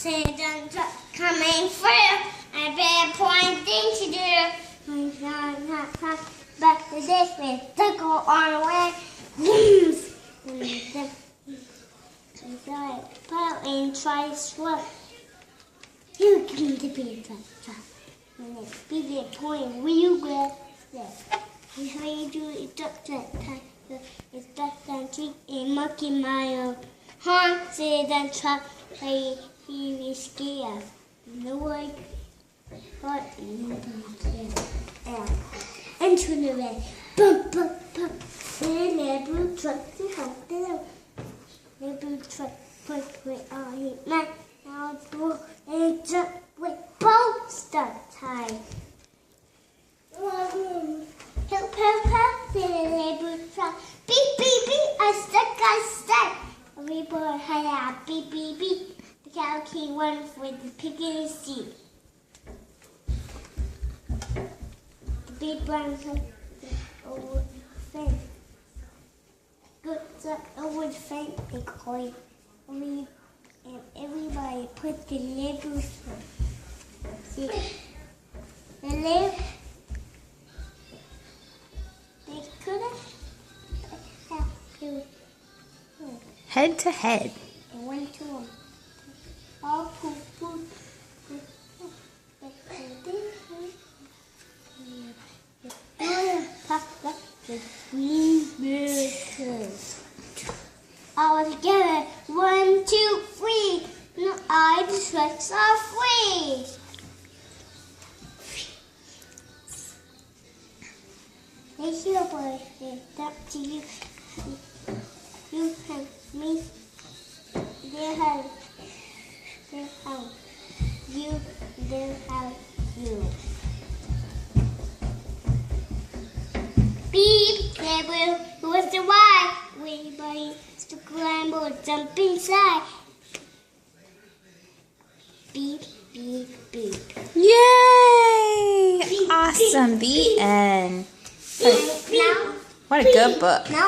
accident coming through. I better point things to do. Back to this way, to go on away. Put in try slow. You give me the big truck. Be the point real good. How you do it, it's back down street in Monkey Mile. Haunted truck, he is scared. No way, but into the way. Bump, bump, bump. The blue truck to help them. The blue truck, put on my now blue and jump with both start time. Help, help, help, the blue truck. Beep, beep, beep, I stuck. We boy had a beep, beep, beep. The cow came one with the pig in his seat. The big brown house over the fence. Good up over the fence, they call it. And everybody put the labels on. See, the label, they could have to Head to head. and went to them. All poo poo. All together, 1, 2, 3. No, I the tracks are free. Hey, here, boy, it's up to you. You have me. They have you. They have you. Beep, there was the why. Everybody to climb or jump inside. Beep, beep, beep. Yay! Beep, Awesome. beep, The end. Now, What a good book. now